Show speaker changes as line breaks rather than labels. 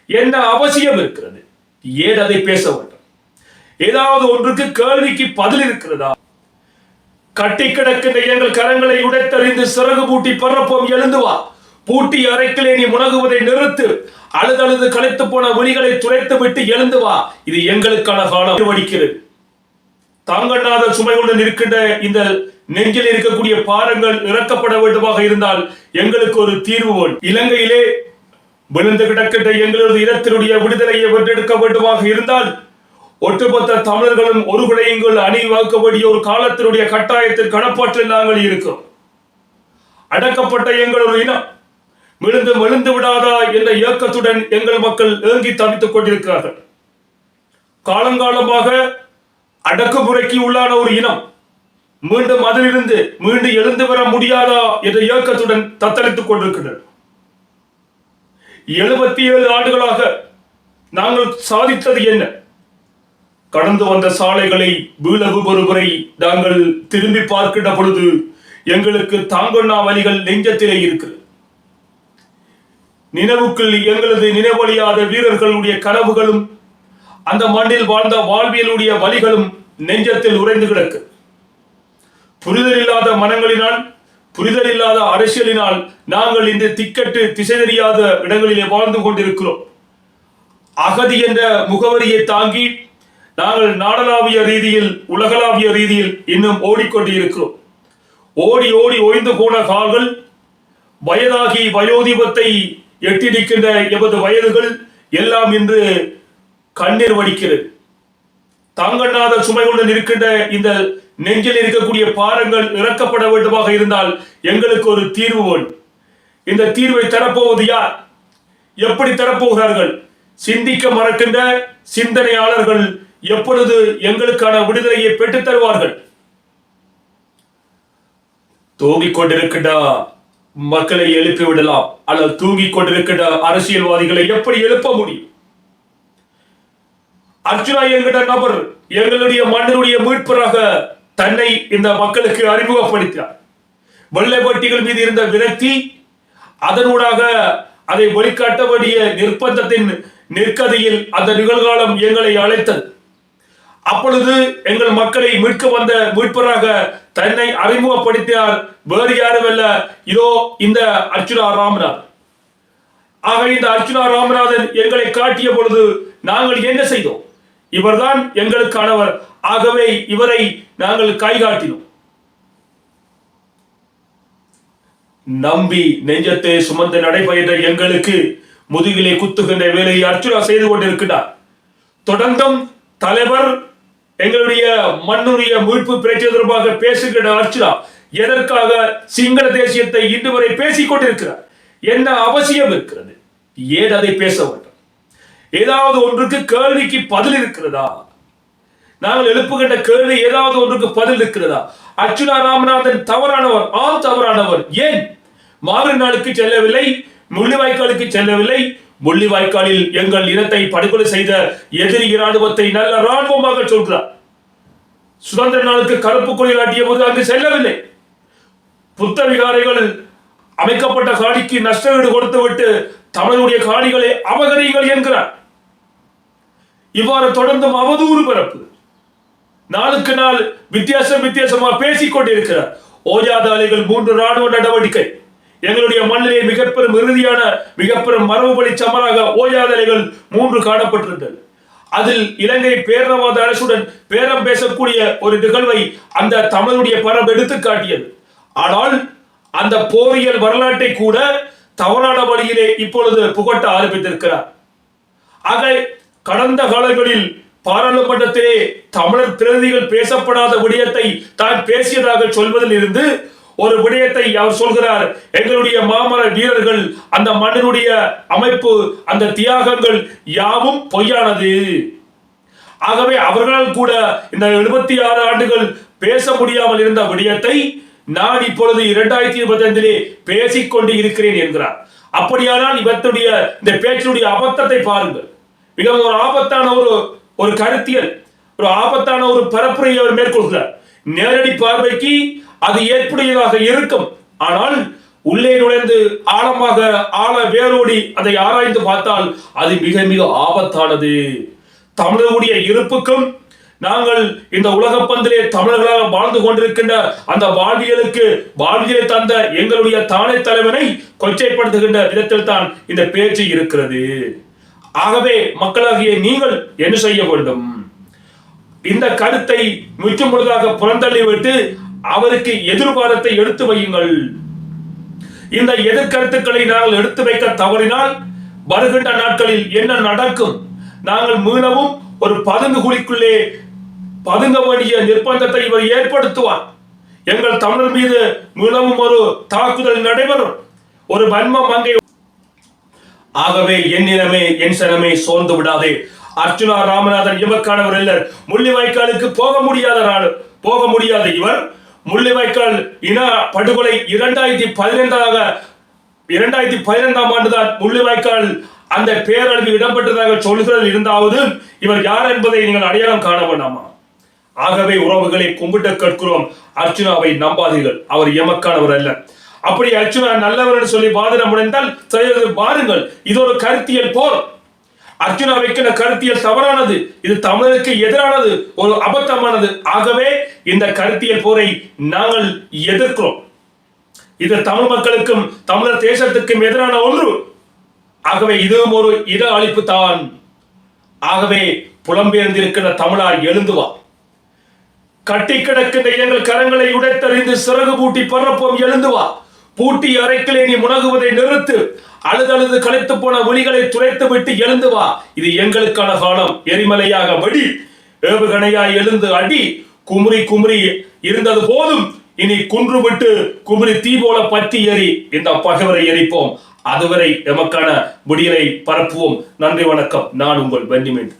என்ன அவசியம் இருக்கிறது? ஏன் அதை பேச வேண்டும்? ஏதாவது ஒன்றுக்கு கேள்விக்கு பதில் இருக்கிறதா? கட்டி கிடக்கின்ற எங்கள் கரங்களை உடைத்தறிந்து சிறகு பூட்டி பரப்போம், எழுந்து வா. பூட்டி அறைக்கிலே நீ முனகுவதை நிறுத்து. அழுதழுது களைத்து போன ஒலிகளை துளைத்து விட்டு எழுந்து வா. இது எங்களுக்கான காலம் வடிக்கிறது. தாங்கண்ணாத சுமையுடன் இருக்கின்ற இந்த நெஞ்சில் இருக்கக்கூடிய பாரங்கள் இறக்கப்பட வேண்டுமாக இருந்தால் எங்களுக்கு ஒரு தீர்வு வேண்டும். இலங்கையிலே விழுந்து கிடக்கின்ற எங்களது இனத்தினுடைய விடுதலையை வென்றெடுக்க வேண்டுமாக இருந்தால் ஒட்டுமொத்த தமிழர்களும் ஒரு குடையுங்கள் அணிவகுக்க வேண்டிய ஒரு காலத்தினுடைய கட்டாயத்தில் கடப்பாற்றில் நாங்கள் இருக்கிறோம். அடக்கப்பட்ட எங்களது இனம் விழுந்து விடாதா என்ற இயக்கத்துடன் எங்கள் மக்கள் ஏங்கி தவித்துக் கொண்டிருக்கிறார்கள். காலங்காலமாக அடக்குமுறைக்கு உள்ளான ஒரு இனம் மீண்டும் அதிலிருந்து எழுந்து வர முடியாதா என்ற இயக்கத்துடன் தத்தளித்துக் கொண்டிருக்கின்றனர். 77 ஆண்டுகளாக நாங்கள் சாதித்தது என்ன? கடந்து வந்த சாலைகளை வீழவு ஒருமுறை நாங்கள் திரும்பி பார்க்கின்ற பொழுது எங்களுக்கு தாங்கொண்ணா வலிகள் நெஞ்சத்திலே இருக்கிறது. நினைவுக்குள் எங்களது நினைவழியாத வீரர்களுடைய கனவுகளும் அந்த மண்ணில் வாழ்ந்த வாழ்வியலுடைய வலிகளும் நெஞ்சத்தில் உறைந்து கிடக்கு. புரிதல் இல்லாத மனங்களினால், புரிதல் இல்லாத அரசியலினால் நாங்கள் இந்த திக்கட்டு திசை தெரியாத இடங்களிலே வாழ்ந்து கொண்டிருக்கிறோம். அகதி என்ற முகவரியை தாங்கி நாங்கள் நாடளாவிய ரீதியில், உலகளாவிய ரீதியில் இன்னும் ஓடிக்கொண்டு இருக்கிறோம். ஓடி ஓடி ஓய்ந்து போன கால்கள், வயதாகி வயோதிபத்தை எட்டி நிற்கின்ற எமது வயதுகள் எல்லாம் இன்று கண்ணீர் வடிக்கிறது. தாங்கண்ணாத சுமைகளுடன் இருக்கின்ற இந்த நெஞ்சில் இருக்கக்கூடிய பாரங்கள் இறக்கப்பட வேண்டுமாக இருந்தால் எங்களுக்கு ஒரு தீர்வு வேண்டும். இந்த தீர்வை தரப்போவது யார்? எப்படி தரப்போகிறார்கள்? சிந்திக்க மறக்கின்ற சிந்தனையாளர்கள் எப்பொழுது எங்களுக்கான விடுதலையை பெற்றுத் தருவார்கள்? தூங்கிக் கொண்டிருக்கின்ற மக்களை எழுப்பி விடலாம், அல்லது தூங்கிக் கொண்டிருக்கின்ற அரசியல்வாதிகளை எப்படி எழுப்ப முடியும்? அர்ச்சுனா என்கிற நபர் எங்களுடைய மண்ணினுடைய மீட்பராக தன்னை இந்த மக்களுக்கு அறிமுகப்படுத்தினார். வெள்ளைப்பட்டிகள் மீது இருந்த விரக்தி, அதனூடாக அதை வெளிக்காட்ட வேண்டிய நிர்பந்தத்தின் நிற்கதியில் அந்த நிகழ்காலம் எங்களை அழைத்தது. அப்பொழுது எங்கள் மக்களை மீட்க வந்த மீட்பராக தன்னை அறிமுகப்படுத்தினார். வேறு யாரும் அல்ல, இதோ இந்த அர்ச்சுனா ராமநாதன். ஆக இந்த அர்ச்சுனா ராமநாதன் எங்களை காட்டிய பொழுது நாங்கள் என்ன செய்தோம்? இவர்தான் எங்களுக்கானவர், ஆகவே இவரை நாங்கள் கைகாட்டினோம். நம்பி நெஞ்சத்தை சுமந்து நடைபெற்ற எங்களுக்கு முதுகிலே குத்துகின்ற வேலையை அர்ச்சுனா செய்து கொண்டிருக்கிறார். தொடர்ந்தும் தலைவர் எங்களுடைய மண்ணுடைய மீட்பு பிரச்சனை தொடர்பாக பேசுகிற அர்ச்சுனா எதற்காக சிங்கள தேசியத்தை இன்று வரை பேசிக் கொண்டிருக்கிறார்? என்ன அவசியம் இருக்கிறது? ஏன் அதை பேச வேண்டும்? ஏதாவது ஒன்றுக்கு கேள்விக்கு பதில் இருக்கிறதா? நாங்கள் எழுப்புகின்ற கேள்வி ஏதாவது ஒன்றுக்கு பதில் இருக்கிறதா? அர்ச்சுனா ராமநாதன் தவறானவர், ஆம் தவறானவர். ஏன் மாவீரநாளுக்கு செல்லவில்லை? முள்ளிவாய்க்காலுக்கு செல்லவில்லை? முள்ளிவாய்க்காலில் எங்கள் இனத்தை படுகொலை செய்த எதிரி இராணுவத்தை நல்ல இராணுவமாக சொல்கிறார். சுதந்திர நாளுக்கு கருப்பு கொடி காட்டிய போது அங்கு செல்லவில்லை. புத்த விகாரைகள் அமைக்கப்பட்ட காணிக்கு நஷ்டஈடு கொடுத்துவிட்டு தமிழுடைய காணிகளை அபகரியுங்கள் என்கிறார். இவ்வாறு தொடர்ந்தும் அவதூறு பரப்பு, நாளுக்கு நாள் வித்தியாசமா பேசிக் கொண்டிருக்கிறார். ஓஜாதாளிகள் 3 ராணுவ நடவடிக்கை. எங்களுடைய மண்ணிலே மிகப்பெரும் இறுதியான மிகப்பெரும் மரபுபலி சமராக ஓஜாதாளிகள் 3 காணப்பட்டிருந்தது. அதில் இலங்கை பேரவாத அரசுடன் பேரம் பேசக்கூடிய ஒரு நிகழ்வை அந்த தமிழுடைய பரம் எடுத்து காட்டியது. ஆனால் அந்த போரியல் வரலாற்றை கூட தவறான வழியிலே இப்பொழுது புகட்ட ஆரம்பித்திருக்கிறார். ஆக கடந்த காலங்களில் பாராளுமன்றத்திலே தமிழர் பிரதிநிதிகள் பேசப்படாத விடயத்தை தான் பேசியதாக சொல்வதில் இருந்து ஒரு விடயத்தை அவர் சொல்கிறார். எங்களுடைய மாமர வீரர்கள், அந்த மண்ணினுடைய அமைப்பு, அந்த தியாகங்கள் யாவும் பொய்யானது. ஆகவே அவர்களால் கூட இந்த 76 ஆண்டுகள் பேச முடியாமல் இருந்த விடயத்தை நான் இப்பொழுது 2025 பேசிக்கொண்டு இருக்கிறேன் என்கிறார். அப்படியானால் இவற்றுடைய இந்த பேச்சினுடைய அபத்தத்தை பாருங்கள். மிகவும் ஒரு ஆபத்தான ஒரு கருத்தியல், ஒரு ஆபத்தான ஒரு பரப்புரையை அவர் மேற்கொள்கிறார். நேரடி பார்வைக்கு அது ஏற்புடையதாக இருக்கும். ஆனால் உள்ளே நுழைந்து ஆழமாக வேரோடி அதை ஆராய்ந்து பார்த்தால் அது மிக மிக ஆபத்தானது. தமிழர்களுடைய இருப்புக்கும் நாங்கள் இந்த உலக பந்திலே தமிழர்களாக வாழ்ந்து கொண்டிருக்கின்ற அந்த வாழ்வியலை தந்த எங்களுடைய தானே தலைவனை கொச்சைப்படுத்துகின்ற விதத்தில் தான் இந்த பேச்சு இருக்கிறது. ஆகவே மக்களாகிய நீங்கள் என்ன செய்ய வேண்டும்? இந்த கருத்தை முற்றும் முழுதாக புறந்தள்ளிவிட்டு அவருக்கு எதிர்பாரத்தை எடுத்து வையுங்கள். இந்த எதிர்கருத்துக்களை நாங்கள் எடுத்து வைக்க தவறினால் வருகின்ற நாட்களில் என்ன நடக்கும்? நாங்கள் மீளவும் ஒரு பதுங்கு குழிக்குள்ளே பதுங்க வேண்டிய நிர்பந்தத்தை இவர் ஏற்படுத்துவார். எங்கள் தமிழர் மீது மீளவும் ஒரு தாக்குதல் நடைபெறும், ஒரு வன்மம் அங்கே. ஆகவே என் இனமே என் சனமே சோர்ந்து விடாதே. அர்ச்சுனா ராமநாதன் எமக்கானவர் இல்லர். முள்ளிவாய்க்காலுக்கு போக முடியாத இவர் முள்ளிவாய்க்கால் இன படுகொலை 2015ஆம் ஆண்டுதான் முள்ளிவாய்க்கால் அந்த பேரழிவு இடம்பெற்றதாக சொல்கிறது. இருந்தாவது இவர் யார் என்பதை நீங்கள் அடையாளம் காண வேண்டாமா? ஆகவே உறவுகளை கும்பிட்டு கேட்கிறோம், அர்ச்சுனாவை நம்பாதீர்கள். அவர் எமக்கானவர் அல்ல. அப்படி அர்ச்சுனா நல்லவர் என்று சொல்லி வாதனம் முனைந்தால் பாருங்கள், இது ஒரு கருத்தியல் போர். அர்ச்சுனா வைக்கிற கருத்தியல் தவறானது, இது தமிழருக்கு எதிரானது, ஒரு அபத்தமானது. ஆகவே இந்த கருத்தியல் போரை நாங்கள் எதிர்க்கிறோம். இது தமிழ் மக்களுக்கும் தமிழர் தேசத்துக்கும் எதிரான ஒன்று. ஆகவே இதுவும் ஒரு இட அழிப்பு தான். ஆகவே புலம்பெயர்ந்திருக்கிற தமிழா எழுந்து வா. கட்டி கிடக்கின்ற எங்கள் கரங்களை உடைத்தறிந்து சிறகு பூட்டி பரப்போம், எழுந்து வா. பூட்டி அறைக்கிலே நீ முனகுவதை நிறுத்து. அழுதழுது களைத்து போன ஒலிகளை துளைத்து விட்டு எழுந்து வா. இது எங்களுக்கான காலம். எரிமலையாக வெடி, ஏவுகணையாய் எழுந்து அடி. குமுறி குமுறி இருந்தது போதும், இனி குன்று விட்டு குமுறி தீ போல பற்றி எறி. இந்த பகைவரை எரிப்போம். அதுவரை எமக்கான விடியலை பரப்புவோம். நன்றி, வணக்கம். நான் உங்கள் பென்னிமின்.